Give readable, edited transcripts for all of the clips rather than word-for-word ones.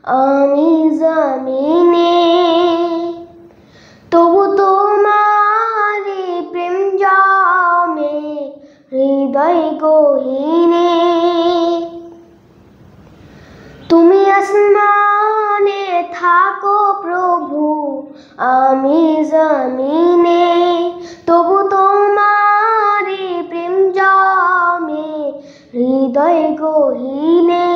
আমি জমিনে, তবু তোমারি প্রেম জমে হৃদয় গহীনে। তুমি আসমানে থাকো প্রভু, আমি জমিনে, তবু তোমারি প্রেম জমে হৃদয় গহীনে।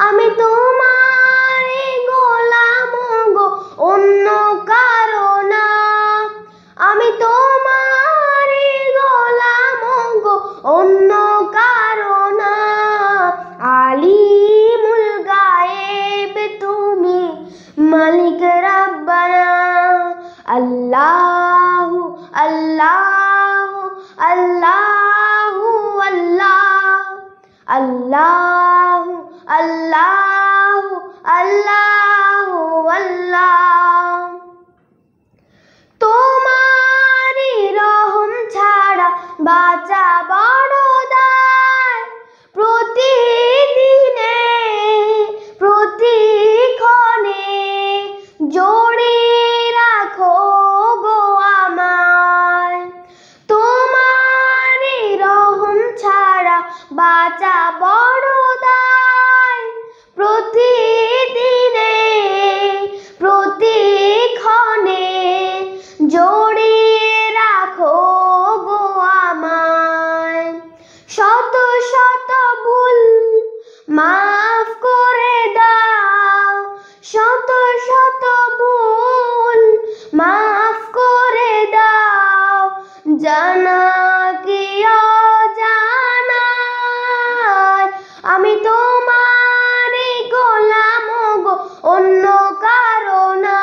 আমি তোমারি গোলাম গো, অন্য কারো না। আমি তোমারি গোলাম গো, অন্য কারো না। আলিমুল গায়েব তুমি, মালিক রব্বানা। আল্লাহু আল্লাহু আল্লাহু আল্লাহ, আল্লাহু আল্লাহু আল্লাহু আল্লাহ। তোমারি রহম ছাড়া বাঁচা বড় দায়। প্রতিদিনে প্রতিক্ষণে জড়িয়ে রাখো গো আমায়। তোমারি রহম ছাড়া বাঁচা বড় দায়। প্রতিদিনে প্রতিক্ষণে জড়িয়ে রাখো গো আমায়। শত শত ভুল মাফ করে দাও, শত শত ভুল মাফ করে দাও। জানা কি অজানায় আমি তোমারি গোলাম গো, অন্য কারো না।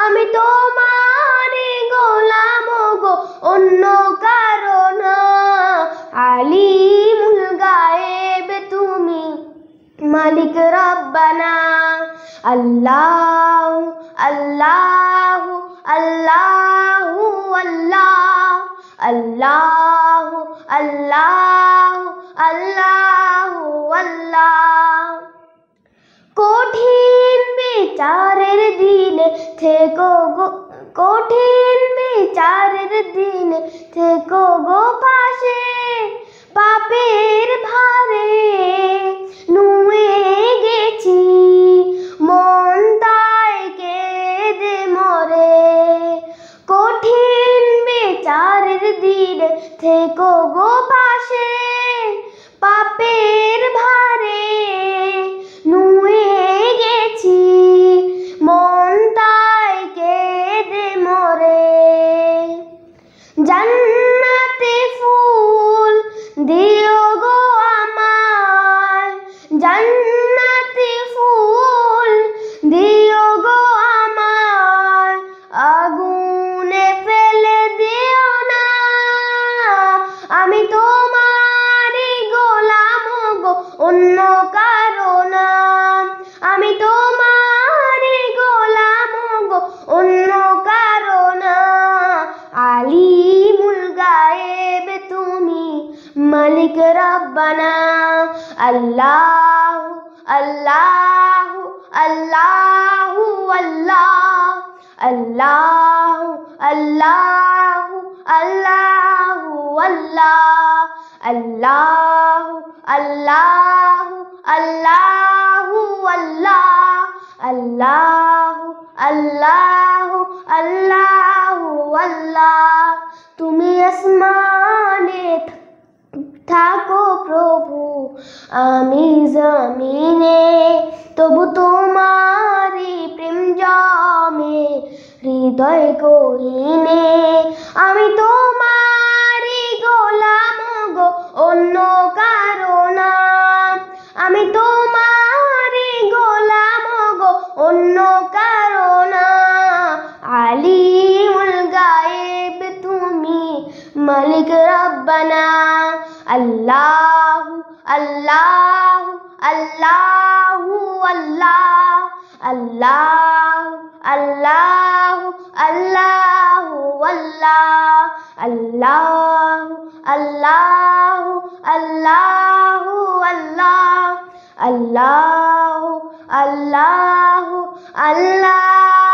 আমি তোমারি গোলাম গো, অন্য কারো না। আলিমুল গায়েব তুমি, মালিক রব্বানা। আল্লাহু আল্লাহু আল্লাহু আল্লাহ, আল্লাহু আল্লাহু আল্লাহু আল্লাহ। কঠিন বিচারের দিনে থেকো গো, কঠিন বিচারের দিনে থেকো গো পাশে। পাপের ভারে নুয়ে গেছি, মন তাই কেঁদে মরে। কঠিন বিচারের দিনে থেকো গো পাশে। পাপের ভারে নুয়ে গেছি, মন তাই কেঁদে মরে। জান্নাতে ফুল দিও গো আমায়, জান্নাতে ফুল দিও গো আমায়। আগুনে ফেলে দিও না, আমি তোমারি গোলাম গো, অন্য কারো না। আমি তোমারি গোলাম গো, অন্য কারো না। আলিমুল গায়েব তুমি, মালিক রব্বানা। আল্লাহু আল্লাহু আল্লাহু আল্লাহ, আল্লাহু আল্লাহু আল্লাহু আল্লাহ, আল্লাহু আল্লাহু আল্লাহু আল্লাহ, আল্লাহু আল্লাহু আল্লাহু আল্লাহ। তুমি আসমানে থাকো প্রভু, আমি জমিনে, তবু তোমারি প্রেম জমে হৃদয় গহীনে। আমি তোমারি গোলাম গো, অন্য কারো না। আমি তোমারি গোলাম গো, অন্য কারো না। আলিমুল গায়েব তুমি, মালিক রব্বানা। আল্লাহু আল্লাহু আল্লাহু আল্লাহ, আল্লাহু আল্লাহু আল্লাহু আল্লাহ, আল্লাহু আল্লাহু আল্লাহু আল্লাহ, আল্লাহু আল্লাহু আল্লাহ